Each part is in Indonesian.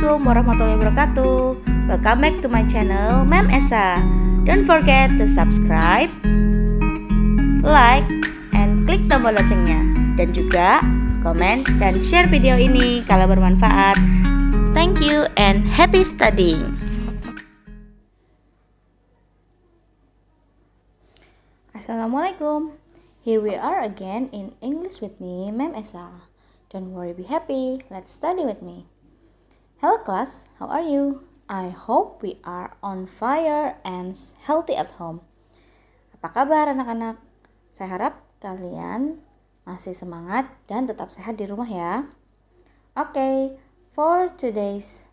Assalamualaikum warahmatullahi wabarakatuh. Welcome back to my channel, Mem Esa. Don't forget to subscribe, like, and klik tombol loncengnya. Dan juga komen dan share video ini kalau bermanfaat. Thank you and happy studying. Assalamualaikum. Here we are again in English with me, Mem Esa. Don't worry, be happy. Let's study with me. Hello class, how are you? I hope we are on fire and healthy at home. Apa kabar anak-anak? Saya harap kalian masih semangat dan tetap sehat di rumah ya. Okay, for today's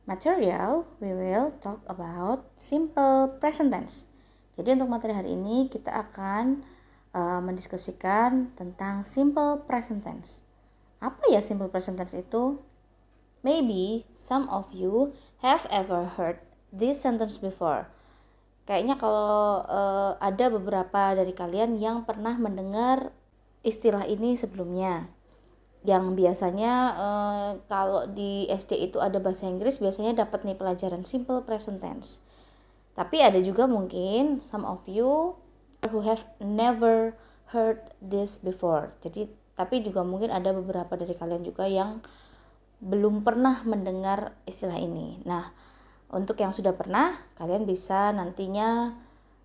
material, we will talk about simple present tense. Jadi untuk materi hari ini kita akan mendiskusikan tentang simple present tense. Apa ya simple present tense itu? Maybe some of you have ever heard this sentence before. Kayaknya kalau ada beberapa dari kalian yang pernah mendengar istilah ini sebelumnya. Yang biasanya kalau di SD itu ada bahasa Inggris, biasanya dapat nih pelajaran simple present tense. Tapi ada juga mungkin some of you who have never heard this before. Jadi tapi juga mungkin ada beberapa dari kalian juga yang belum pernah mendengar istilah ini. Nah, untuk yang sudah pernah, kalian bisa nantinya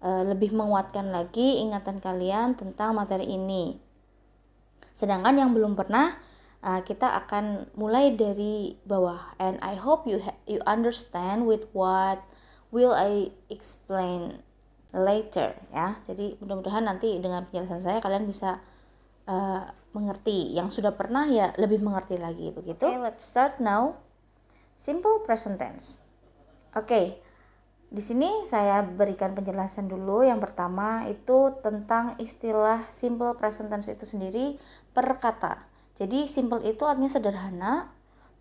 lebih menguatkan lagi ingatan kalian tentang materi ini. Sedangkan yang belum pernah, kita akan mulai dari bawah. And I hope you understand with what will I explain later ya. Jadi mudah-mudahan nanti dengan penjelasan saya kalian bisa mengerti. Yang sudah pernah ya lebih mengerti lagi begitu. Okay, let's start now. Simple present tense. Oke. Di sini saya berikan penjelasan dulu. Yang pertama itu tentang istilah simple present tense itu sendiri per kata. Jadi simple itu artinya sederhana,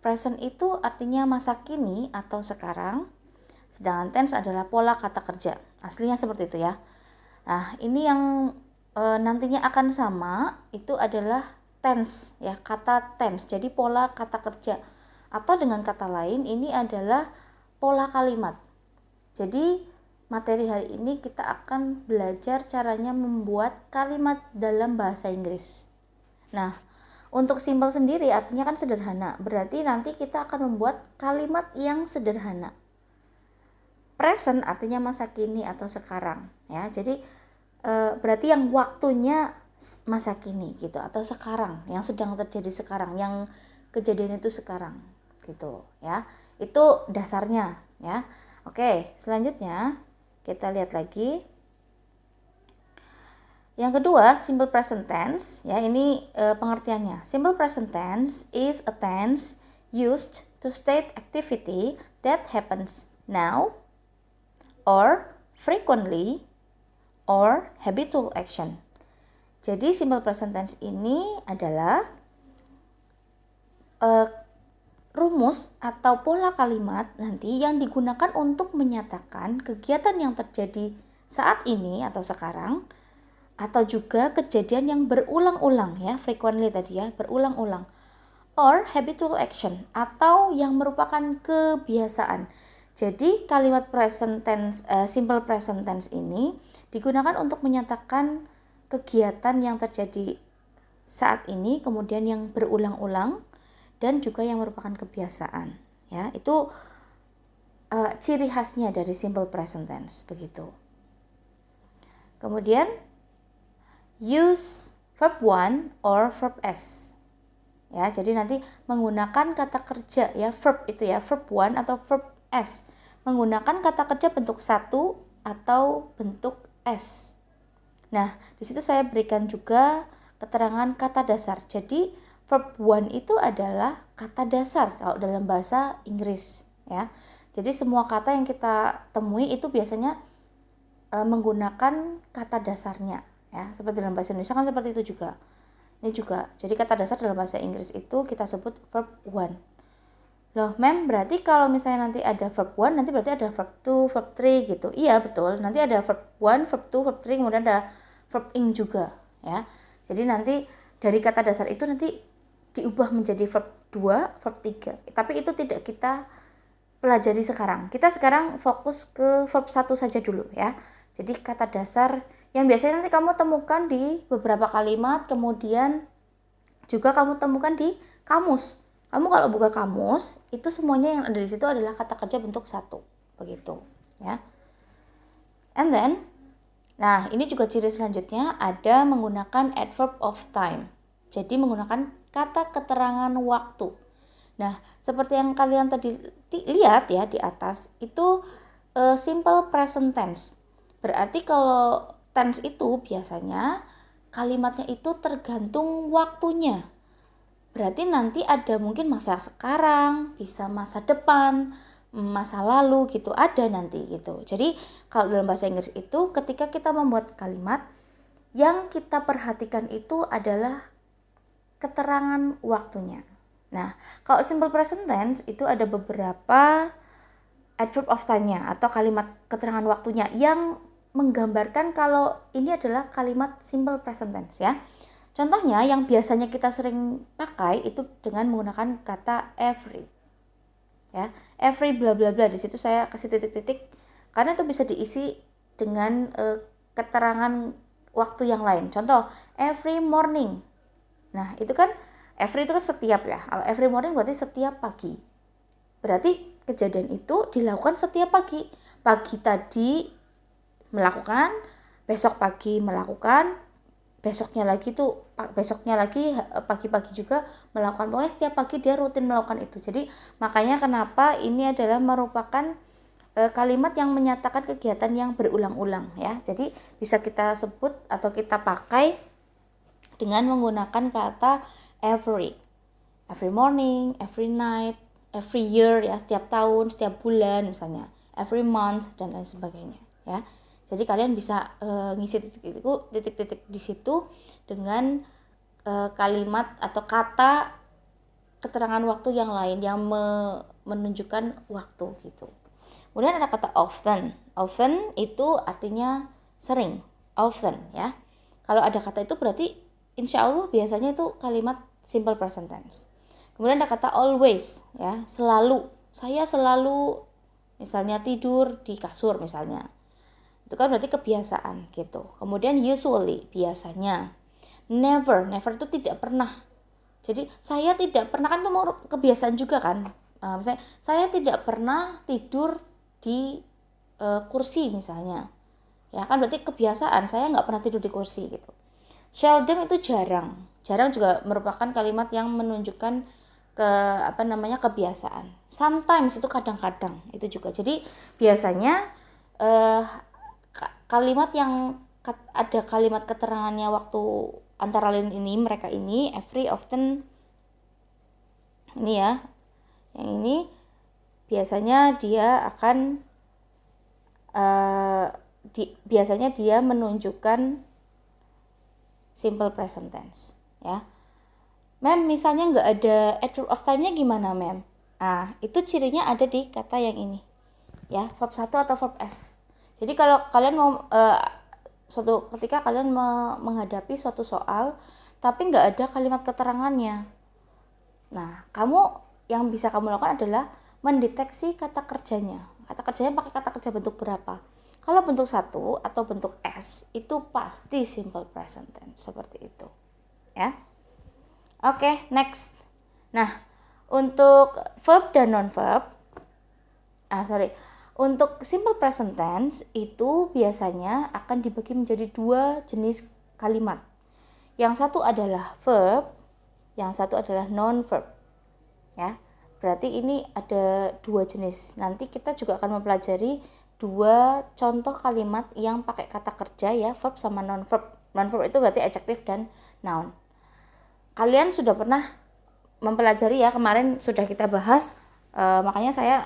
present itu artinya masa kini atau sekarang, sedangkan tense adalah pola kata kerja. Aslinya seperti itu ya. Nah, ini yang nantinya akan sama itu adalah tense ya, kata tense. Jadi pola kata kerja atau dengan kata lain ini adalah pola kalimat. Jadi materi hari ini kita akan belajar caranya membuat kalimat dalam bahasa Inggris. Nah, untuk simple sendiri artinya kan sederhana. Berarti nanti kita akan membuat kalimat yang sederhana. Present artinya masa kini atau sekarang ya. Jadi berarti yang waktunya masa kini gitu atau sekarang, yang sedang terjadi sekarang, yang kejadian itu sekarang gitu ya. Itu dasarnya ya. Oke, selanjutnya kita lihat lagi. Yang kedua, simple present tense ya, ini pengertiannya. Simple present tense is a tense used to state activity that happens now or frequently or habitual action. Jadi simple present tense ini adalah rumus atau pola kalimat nanti yang digunakan untuk menyatakan kegiatan yang terjadi saat ini atau sekarang, atau juga kejadian yang berulang-ulang ya, frequently tadi ya, berulang-ulang, or habitual action atau yang merupakan kebiasaan. Jadi kalimat present tense, simple present tense ini digunakan untuk menyatakan kegiatan yang terjadi saat ini, kemudian yang berulang-ulang, dan juga yang merupakan kebiasaan. Ya, itu ciri khasnya dari simple present tense begitu. Kemudian use verb one or verb s. Ya, jadi nanti menggunakan kata kerja ya, verb itu ya, verb one atau verb s. Menggunakan kata kerja bentuk satu atau bentuk s. Nah, di situ saya berikan juga keterangan kata dasar. Jadi verb one itu adalah kata dasar kalau dalam bahasa Inggris ya. Jadi semua kata yang kita temui itu biasanya menggunakan kata dasarnya ya. Seperti dalam bahasa Indonesia kan seperti itu juga. Ini juga. Jadi kata dasar dalam bahasa Inggris itu kita sebut verb one. Loh, Mem, berarti kalau misalnya nanti ada verb 1, nanti berarti ada verb 2, verb 3 gitu. Iya, betul. Nanti ada verb 1, verb 2, verb 3, kemudian ada verb ing juga, ya. Jadi nanti dari kata dasar itu nanti diubah menjadi verb 2, verb 3. Tapi itu tidak kita pelajari sekarang. Kita sekarang fokus ke verb 1 saja dulu ya. Jadi kata dasar yang biasanya nanti kamu temukan di beberapa kalimat, kemudian juga kamu temukan di kamus. Kamu kalau buka kamus, itu semuanya yang ada di situ adalah kata kerja bentuk 1. Begitu ya. And then, nah ini juga ciri selanjutnya ada menggunakan adverb of time. Jadi menggunakan kata keterangan waktu. Nah, seperti yang kalian tadi lihat ya di atas, itu simple present tense. Berarti kalau tense itu biasanya kalimatnya itu tergantung waktunya. Berarti nanti ada mungkin masa sekarang, bisa masa depan, masa lalu gitu, ada nanti gitu. Jadi kalau dalam bahasa Inggris itu ketika kita membuat kalimat, yang kita perhatikan itu adalah keterangan waktunya. Nah, kalau simple present tense itu ada beberapa adverb of time-nya atau kalimat keterangan waktunya yang menggambarkan kalau ini adalah kalimat simple present tense ya. Contohnya yang biasanya kita sering pakai itu dengan menggunakan kata every. Ya, every bla bla bla. Di situ saya kasih titik-titik karena itu bisa diisi dengan keterangan waktu yang lain. Contoh, every morning. Nah, itu kan every itu kan setiap ya. Kalau every morning berarti setiap pagi. Berarti kejadian itu dilakukan setiap pagi. Pagi tadi melakukan, besok pagi melakukan, besoknya lagi pagi-pagi juga melakukan. Pokoknya setiap pagi dia rutin melakukan itu. Jadi makanya kenapa ini adalah merupakan kalimat yang menyatakan kegiatan yang berulang-ulang ya. Jadi bisa kita sebut atau kita pakai dengan menggunakan kata every morning, every night, every year ya, setiap tahun, setiap bulan misalnya, every month dan lain sebagainya ya. Jadi kalian bisa ngisi titik-titik di situ dengan kalimat atau kata keterangan waktu yang lain yang menunjukkan waktu gitu. Kemudian ada kata often. Often itu artinya sering, often ya. Kalau ada kata itu berarti insya Allah biasanya itu kalimat simple present tense. Kemudian ada kata always ya, selalu. Saya selalu misalnya tidur di kasur misalnya. Itu kan berarti kebiasaan gitu. Kemudian usually, biasanya. Never itu tidak pernah. Jadi saya tidak pernah, kan itu mau kebiasaan juga kan. Misalnya saya tidak pernah tidur di kursi misalnya. Ya kan berarti kebiasaan, saya nggak pernah tidur di kursi gitu. Seldom itu jarang. Jarang juga merupakan kalimat yang menunjukkan kebiasaan. Sometimes itu kadang-kadang itu juga. Jadi biasanya kalimat yang ada kalimat keterangannya waktu antara lain ini, mereka ini, every, often, ini ya, yang ini biasanya dia akan biasanya dia menunjukkan simple present tense ya. Mem, misalnya nggak ada adverb of time-nya gimana, Mem? Nah, itu cirinya ada di kata yang ini ya, verb 1 atau verb S. Jadi kalau kalian mau suatu ketika kalian menghadapi suatu soal tapi nggak ada kalimat keterangannya, nah kamu yang bisa kamu lakukan adalah mendeteksi kata kerjanya. Kata kerjanya pakai kata kerja bentuk berapa. Kalau bentuk 1 atau bentuk S itu pasti simple present tense seperti itu ya. Oke, next. Nah, untuk verb dan non-verb untuk simple present tense itu biasanya akan dibagi menjadi 2 jenis kalimat. Yang satu adalah verb, yang satu adalah non-verb. Ya. Berarti ini ada 2 jenis. Nanti kita juga akan mempelajari 2 contoh kalimat yang pakai kata kerja ya, verb sama non-verb. Non-verb itu berarti adjective dan noun. Kalian sudah pernah mempelajari ya, kemarin sudah kita bahas, makanya saya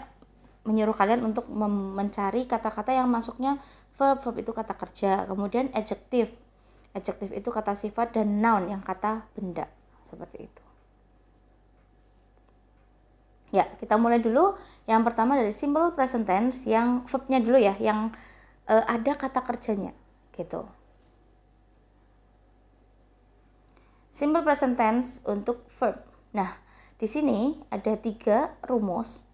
menyuruh kalian untuk mencari kata-kata yang masuknya verb itu kata kerja, kemudian adjective itu kata sifat, dan noun yang kata benda, seperti itu. Ya, kita mulai dulu. Yang pertama dari simple present tense yang verbnya dulu ya, yang ada kata kerjanya gitu. Simple present tense untuk verb. Nah, di sini ada 3 rumus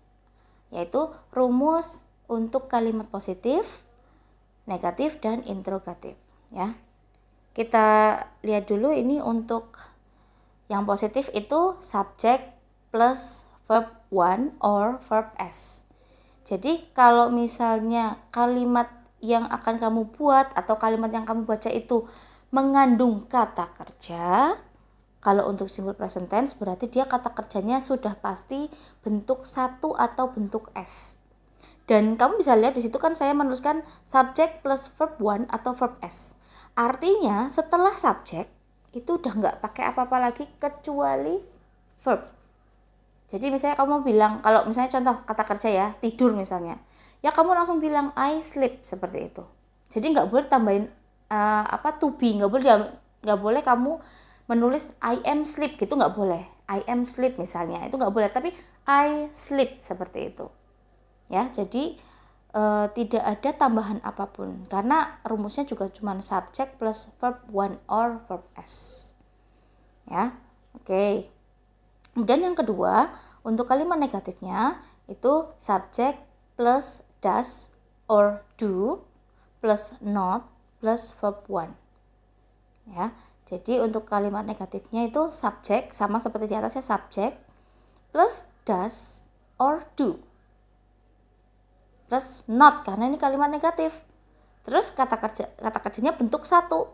yaitu rumus untuk kalimat positif, negatif, dan interrogatif ya. Kita lihat dulu ini untuk yang positif itu subject plus verb one or verb s. Jadi kalau misalnya kalimat yang akan kamu buat atau kalimat yang kamu baca itu mengandung kata kerja, kalau untuk simple present tense berarti dia kata kerjanya sudah pasti bentuk satu atau bentuk s. Dan kamu bisa lihat di situ kan saya menuliskan subject plus verb one atau verb s. Artinya setelah subject itu udah nggak pakai apa-apa lagi kecuali verb. Jadi misalnya kamu bilang, kalau misalnya contoh kata kerja ya, tidur misalnya, ya kamu langsung bilang I sleep, seperti itu. Jadi nggak boleh tambahin to be, nggak boleh kamu menulis I am sleep gitu, nggak boleh. I am sleep misalnya, itu nggak boleh, tapi I sleep seperti itu. Ya, jadi tidak ada tambahan apapun karena rumusnya juga cuma subject plus verb one or verb s. Ya, oke. Kemudian yang kedua, untuk kalimat negatifnya itu subject plus does or do plus not plus verb one. Ya, jadi untuk kalimat negatifnya itu subject sama seperti di atasnya, subject plus does or do plus not karena ini kalimat negatif. Terus kata kerjanya bentuk satu.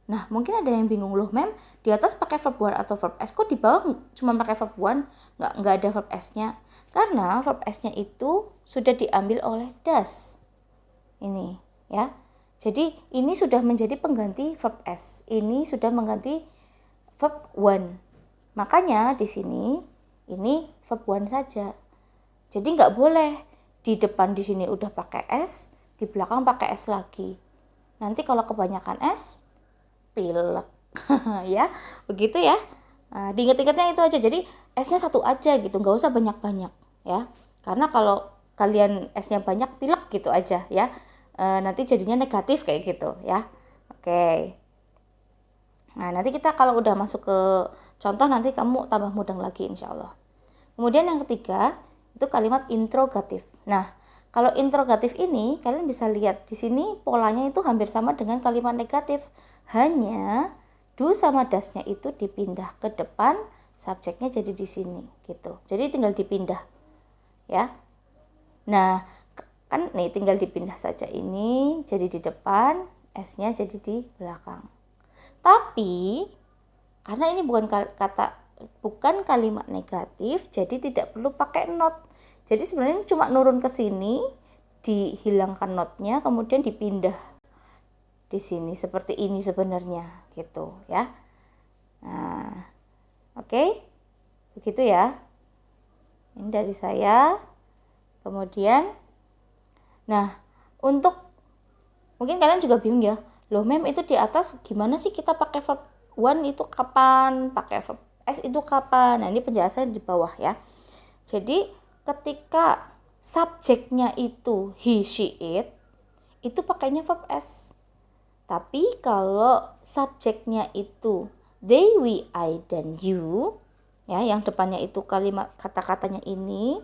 Nah, mungkin ada yang bingung, loh mem, di atas pakai verb one atau verb s, kok di bawah cuma pakai verb one, nggak ada verb s-nya? Karena verb s-nya itu sudah diambil oleh does. Ini, ya. Jadi ini sudah menjadi pengganti verb s. Ini sudah mengganti verb one. Makanya di sini ini verb one saja. Jadi nggak boleh di depan di sini udah pakai s, di belakang pakai s lagi. Nanti kalau kebanyakan s, pilek. Ya, begitu ya. Nah, diingat-ingatnya itu aja. Jadi S-nya satu aja gitu, nggak usah banyak-banyak ya. Karena kalau kalian S-nya banyak, pilek gitu aja ya. Nanti jadinya negatif kayak gitu ya. Oke. Nah, nanti kita kalau udah masuk ke contoh nanti kamu tambah mudeng lagi insya Allah. Kemudian yang ketiga itu kalimat interrogatif. Nah, kalau interrogatif ini kalian bisa lihat di sini polanya itu hampir sama dengan kalimat negatif. Hanya do sama does-nya itu dipindah ke depan, subjeknya jadi di sini gitu. Jadi tinggal dipindah ya. Nah, kan nih tinggal dipindah saja ini jadi di depan, s-nya jadi di belakang. Tapi karena ini bukan kalimat negatif, jadi tidak perlu pakai not. Jadi sebenarnya cuma nurun ke sini, dihilangkan notnya, kemudian dipindah di sini seperti ini sebenarnya gitu ya. Nah, oke. Begitu ya. Ini dari saya. Kemudian nah, untuk mungkin kalian juga bingung ya. Loh, mem itu di atas gimana sih kita pakai verb one itu kapan? Pakai verb s itu kapan? Nah, ini penjelasannya di bawah ya. Jadi, ketika subjeknya itu he, she, it, itu pakainya verb s. Tapi kalau subjeknya itu they, we, I, dan you, ya, yang depannya itu kalimat kata-katanya ini,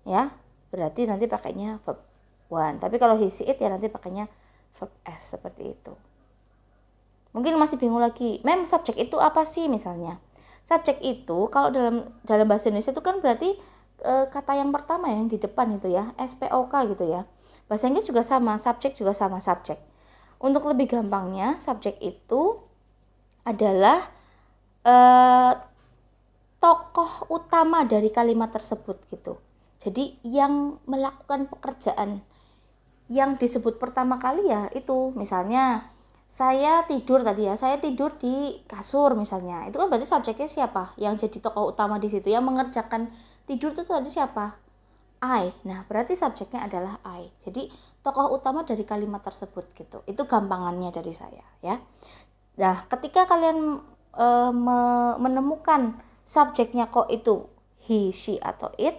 ya, berarti nanti pakainya verb one. Tapi kalau he, she, it ya nanti pakainya verb s seperti itu. Mungkin masih bingung lagi, mem subjek itu apa sih misalnya? Subjek itu kalau dalam bahasa Indonesia itu kan berarti kata yang pertama yang di depan itu ya, SPOK gitu ya. Bahasa Inggris juga sama, subjek juga sama, subjek. Untuk lebih gampangnya, subjek itu adalah tokoh utama dari kalimat tersebut gitu. Jadi yang melakukan pekerjaan yang disebut pertama kali ya itu, misalnya saya tidur tadi ya, saya tidur di kasur misalnya. Itu kan berarti subjeknya siapa? Yang jadi tokoh utama di situ, yang mengerjakan tidur itu tadi siapa? I. Nah, berarti subjeknya adalah I. Jadi tokoh utama dari kalimat tersebut gitu. Itu gampangannya dari saya ya. Nah, ketika kalian menemukan subjeknya kok itu he, she, atau it,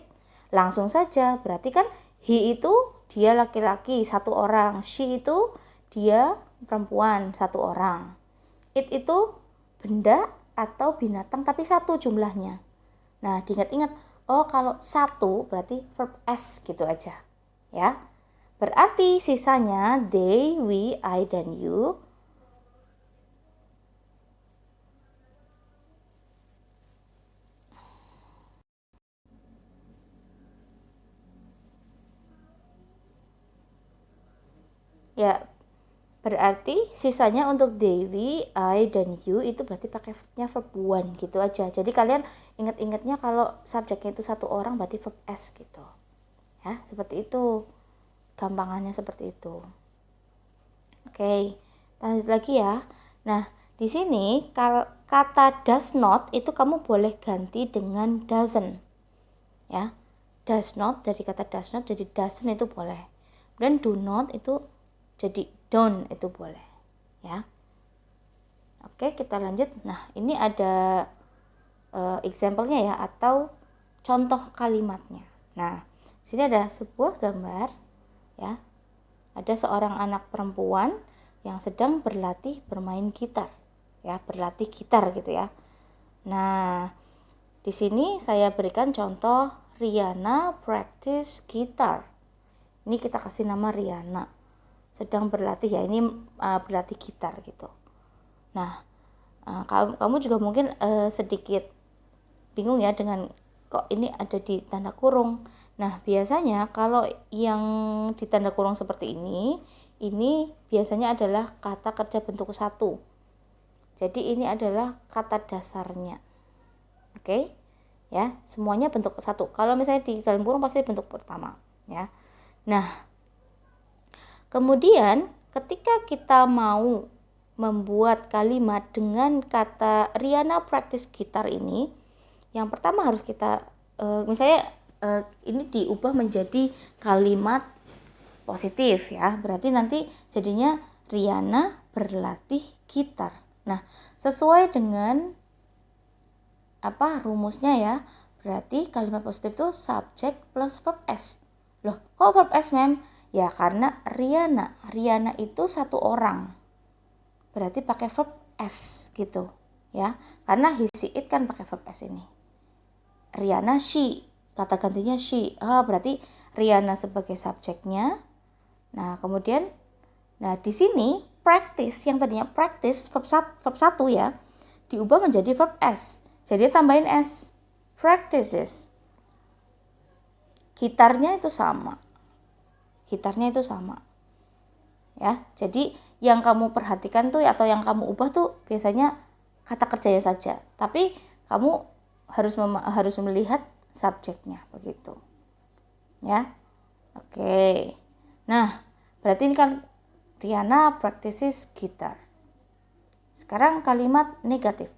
langsung saja berarti kan he itu dia laki-laki satu orang, she itu dia perempuan satu orang, it itu benda atau binatang tapi satu jumlahnya. Nah, diingat-ingat, Oh, kalau satu berarti verb S gitu aja. Ya. Berarti sisanya they, we, I, dan you. Ya, berarti sisanya untuk they, we, I, dan you itu berarti pakainya verb one gitu aja. Jadi kalian ingat-ingatnya kalau subjeknya itu satu orang berarti verb S gitu. Ya, seperti itu. Gampangannya seperti itu. Oke, lanjut lagi ya. Nah, di sini kata does not itu kamu boleh ganti dengan doesn't. Ya, does not dari kata does not jadi doesn't itu boleh. Dan do not itu jadi don't itu boleh. Ya. Oke, kita lanjut. Nah, ini ada example-nya ya atau contoh kalimatnya. Nah, di sini ada sebuah gambar ya. Ada seorang anak perempuan yang sedang berlatih bermain gitar. Ya, berlatih gitar gitu ya. Nah, di sini saya berikan contoh Rihanna practice guitar. Ini kita kasih nama Rihanna. Sedang berlatih ya, ini berlatih gitar gitu. Nah, kamu juga mungkin sedikit bingung ya dengan kok ini ada di tanda kurung. Nah, biasanya kalau yang di tanda kurung seperti ini biasanya adalah kata kerja bentuk satu. Jadi ini adalah kata dasarnya. Oke? Ya, semuanya bentuk satu. Kalau misalnya di dalam kurung pasti bentuk pertama, ya. Nah, kemudian ketika kita mau membuat kalimat dengan kata Rihanna practice guitar ini, yang pertama harus kita misalnya ini diubah menjadi kalimat positif ya. Berarti nanti jadinya Rihanna berlatih gitar. Nah, sesuai dengan apa rumusnya ya. Berarti kalimat positif itu subjek plus verb S. Loh, kok verb S, Mem? Ya, karena Rihanna itu satu orang. Berarti pakai verb S gitu ya. Karena he, she, it kan pakai verb S ini. Rihanna she, kata gantinya she. Berarti Rihanna sebagai subjeknya. Nah, kemudian di sini practice yang tadinya practice verb 1 ya, diubah menjadi verb S. Jadi tambahin S. Practices. Gitarnya itu sama. Ya, jadi yang kamu perhatikan tuh atau yang kamu ubah tuh biasanya kata kerjanya saja. Tapi kamu harus melihat subjeknya begitu. Ya. Oke. Nah, berarti ini kan Rihanna practices guitar. Sekarang kalimat negatif.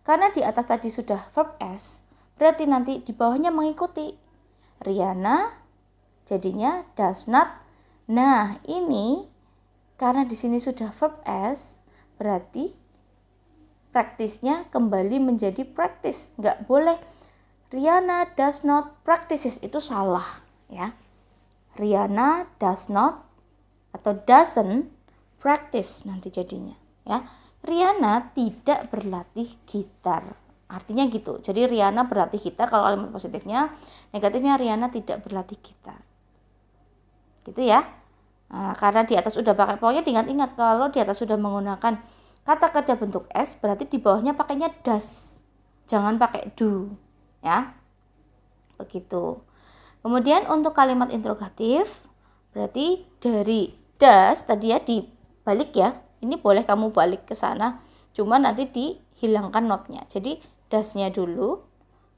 Karena di atas tadi sudah verb S, berarti nanti di bawahnya mengikuti. Rihanna jadinya does not. Nah, ini karena di sini sudah verb S, berarti praktisnya kembali menjadi practice. Nggak boleh Rihanna does not practices, itu salah ya. Rihanna does not atau doesn't practice nanti jadinya ya. Rihanna tidak berlatih gitar. Artinya gitu. Jadi Rihanna berlatih gitar kalau kalimat positifnya, negatifnya Rihanna tidak berlatih gitar. Gitu ya. Nah, karena di atas udah pakai, pokoknya diingat-ingat kalau di atas sudah menggunakan kata kerja bentuk S, berarti di bawahnya pakainya does. Jangan pakai do, ya. Begitu. Kemudian untuk kalimat interrogatif, berarti dari does tadi ya dibalik ya. Ini boleh kamu balik ke sana, cuma nanti dihilangkan not-nya. Jadi does-nya dulu,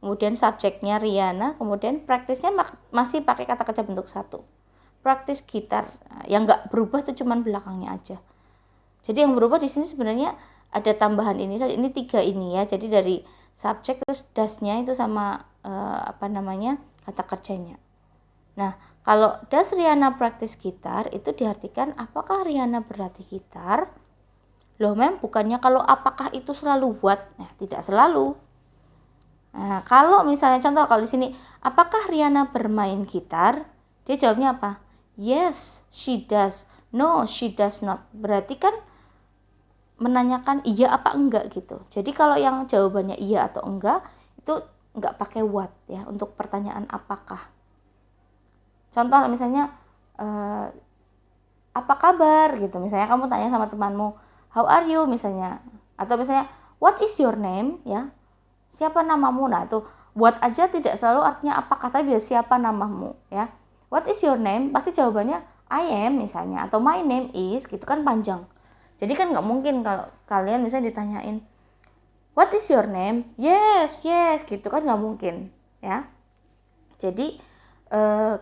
kemudian subjeknya Rihanna, kemudian praktisnya masih pakai kata kerja bentuk satu. Practice gitar. Nah, yang nggak berubah itu cuma belakangnya aja. Jadi yang berubah di sini sebenarnya ada tambahan ini saja. Ini 3 ini ya. Jadi dari subjek terus does-nya itu sama kata kerjanya. Nah, kalau does Rihanna practice gitar itu diartikan apakah Rihanna berlatih gitar? Loh, Mem, bukannya kalau apakah itu selalu buat? Nah, tidak selalu. Nah, kalau misalnya contoh kalau di sini apakah Rihanna bermain gitar? Dia jawabnya apa? Yes, she does. No, she does not. Berarti kan menanyakan iya apa enggak gitu. Jadi kalau yang jawabannya iya atau enggak itu nggak pakai what ya untuk pertanyaan apakah. Contoh misalnya apa kabar gitu, misalnya kamu tanya sama temanmu how are you misalnya, atau misalnya what is your name ya, siapa namamu. Nah itu what aja tidak selalu artinya apakah, tapi biasa siapa namamu ya. What is your name pasti jawabannya I am misalnya, atau my name is gitu kan, panjang. Jadi kan nggak mungkin kalau kalian misalnya ditanyain what is your name, yes gitu kan, nggak mungkin ya. Jadi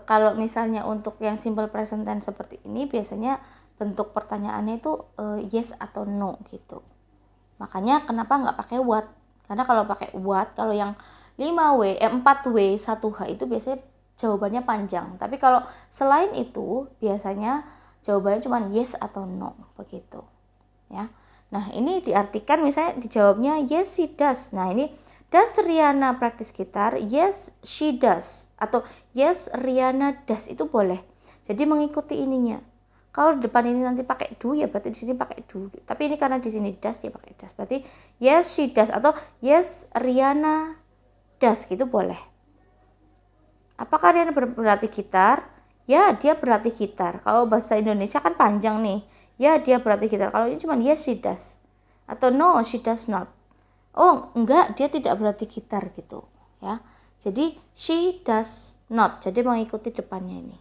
kalau misalnya untuk yang simple present tense seperti ini biasanya bentuk pertanyaannya itu yes atau no gitu. Makanya kenapa nggak pakai what? Karena kalau pakai what, kalau yang 4W 1H itu biasanya jawabannya panjang. Tapi kalau selain itu biasanya jawabannya cuma yes atau no begitu ya. Nah ini diartikan misalnya dijawabnya yes she does. Nah ini does Riana practice gitar? Yes she does. Atau yes Riana does, itu boleh. Jadi mengikuti ininya. Kalau di depan ini nanti pakai do ya berarti di sini pakai do. Tapi ini karena di sini does dia pakai does. Berarti yes she does atau yes Riana does gitu boleh. Apakah Riana berlatih gitar? Ya dia berlatih gitar. Kalau bahasa Indonesia kan panjang nih. Ya dia berlatih gitar. Kalau ini cuma yes she does. Atau no she does not. Oh enggak, dia tidak berlatih gitar gitu ya. Jadi she does not, jadi mengikuti depannya ini.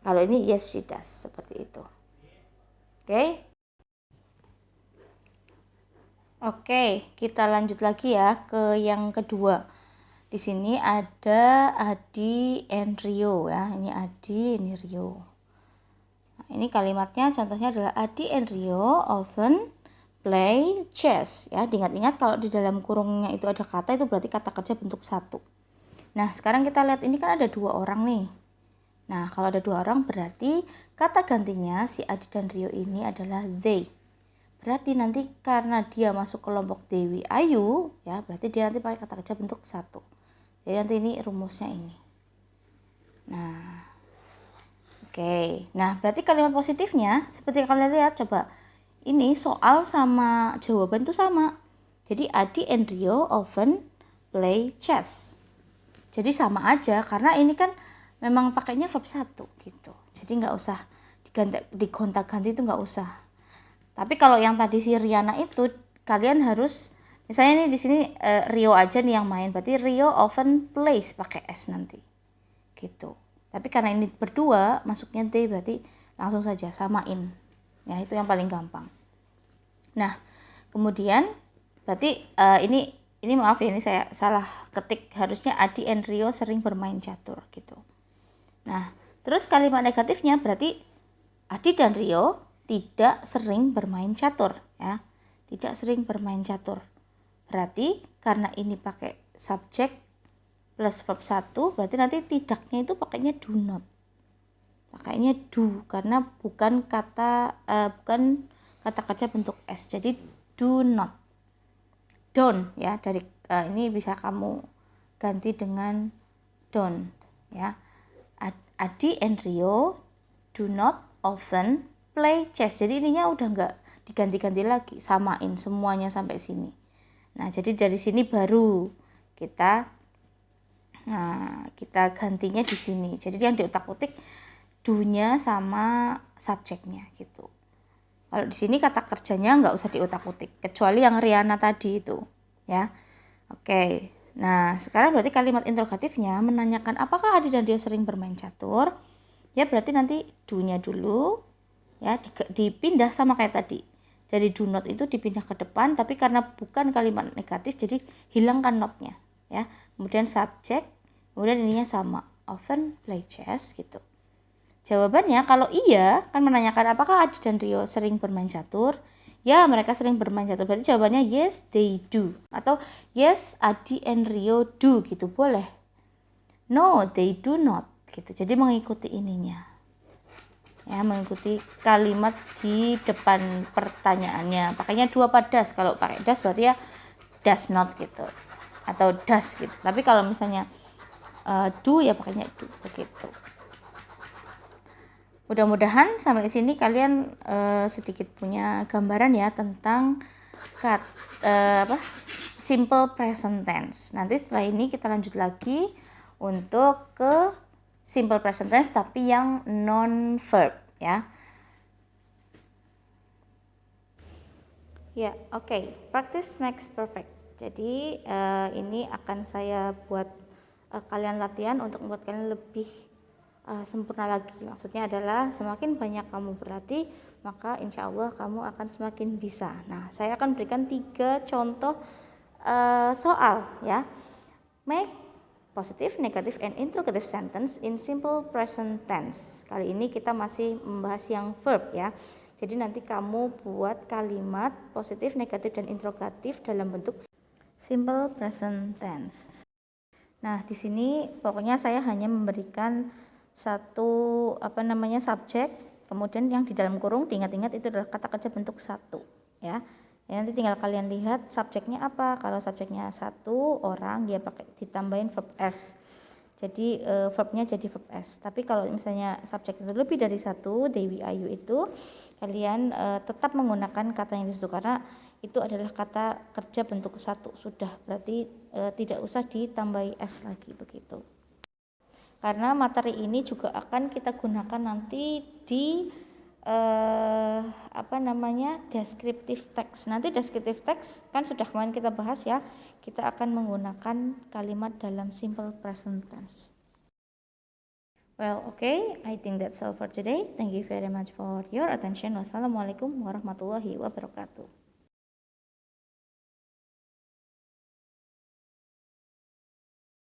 Kalau ini yes she does, seperti itu. Oke, kita lanjut lagi ya ke yang kedua. Di sini ada Adi and Rio ya. Ini Adi, ini Rio. Nah, ini kalimatnya contohnya adalah Adi and Rio often play chess ya. Diingat-ingat kalau di dalam kurungnya itu ada kata, itu berarti kata kerja bentuk satu. Nah sekarang kita lihat ini kan ada 2 orang nih. Nah kalau ada 2 orang berarti kata gantinya si Adi dan Rio ini adalah they. Berarti nanti karena dia masuk kelompok Dewi Ayu ya, berarti dia nanti pakai kata kerja bentuk satu. Jadi nanti ini rumusnya ini. Nah oke. Nah berarti kalimat positifnya seperti yang kalian lihat, coba ini soal sama jawaban itu sama. Jadi Adi and Rio often play chess. Jadi sama aja karena ini kan memang pakainya verb 1 gitu. Jadi nggak usah digonta-ganti, itu nggak usah. Tapi kalau yang tadi si Riana itu kalian harus misalnya nih di sini Rio aja nih yang main, berarti Rio often plays pakai S nanti. Gitu. Tapi karena ini berdua masuknya D, berarti langsung saja samain. Ya itu yang paling gampang. Nah kemudian berarti ini maaf ya, ini saya salah ketik, harusnya Adi and Rio sering bermain catur gitu. Nah terus kalimat negatifnya berarti Adi dan Rio tidak sering bermain catur ya, tidak sering bermain catur. Berarti karena ini pakai subjek plus verb 1, berarti nanti tidaknya itu pakainya do not. Pakainya do karena bukan kata kerja bentuk S. Jadi do not. Don't ya, dari ini bisa kamu ganti dengan don't ya. Adi and Rio do not often play chess. Jadi ininya udah nggak diganti-ganti lagi, samain semuanya sampai sini. Nah jadi dari sini baru kita gantinya di sini. Jadi yang diutak-utik do-nya sama subjeknya gitu. Kalau di sini kata kerjanya nggak usah diutak-utik, kecuali yang Riana tadi itu ya. Oke. Nah sekarang berarti kalimat interrogatifnya menanyakan apakah Adi dan Rio sering bermain catur. Ya berarti nanti do-nya dulu ya, dipindah sama kayak tadi. Jadi do not itu dipindah ke depan, tapi karena bukan kalimat negatif jadi hilangkan not-nya ya. Kemudian subjek, kemudian ininya sama, often play chess gitu. Jawabannya kalau iya kan menanyakan apakah Adi dan Rio sering bermain catur. Ya mereka sering bermain catur, berarti jawabannya yes they do. Atau yes Adi and Rio do gitu boleh. No they do not gitu. Jadi mengikuti ininya ya, mengikuti kalimat di depan pertanyaannya. Pakainya do apa does. Kalau pakai does berarti ya does not gitu, atau does gitu. Tapi kalau misalnya do ya pakainya do begitu. Mudah-mudahan sampai sini kalian sedikit punya gambaran ya tentang simple present tense. Nanti setelah ini kita lanjut lagi untuk ke simple present tense tapi yang non verb ya. Ya, oke. Practice makes perfect. Jadi ini akan saya buat kalian latihan untuk membuat kalian lebih sempurna lagi. Maksudnya adalah semakin banyak kamu berlatih, maka insya Allah kamu akan semakin bisa. Nah, saya akan berikan 3 contoh soal ya. Make positive, negative, and interrogative sentence in simple present tense. Kali ini kita masih membahas yang verb ya. Jadi nanti kamu buat kalimat positif, negatif, dan interrogatif dalam bentuk simple present tense. Nah, di sini pokoknya saya hanya memberikan satu subjek, kemudian yang di dalam kurung diingat-ingat itu adalah kata kerja bentuk satu ya. Ya, nanti tinggal kalian lihat subjeknya apa. Kalau subjeknya satu orang, dia pakai ditambahin verb s. Jadi verbnya jadi verb s. Tapi kalau misalnya subjek itu lebih dari satu, Dewi Ayu itu, kalian tetap menggunakan kata yang disitu karena itu adalah kata kerja bentuk satu sudah, berarti tidak usah ditambahi s lagi begitu. Karena materi ini juga akan kita gunakan nanti di descriptive text. Nanti descriptive text kan sudah kemarin kita bahas ya. Kita akan menggunakan kalimat dalam simple present tense. Well, okay, I think that's all for today. Thank you very much for your attention. Wassalamualaikum warahmatullahi wabarakatuh.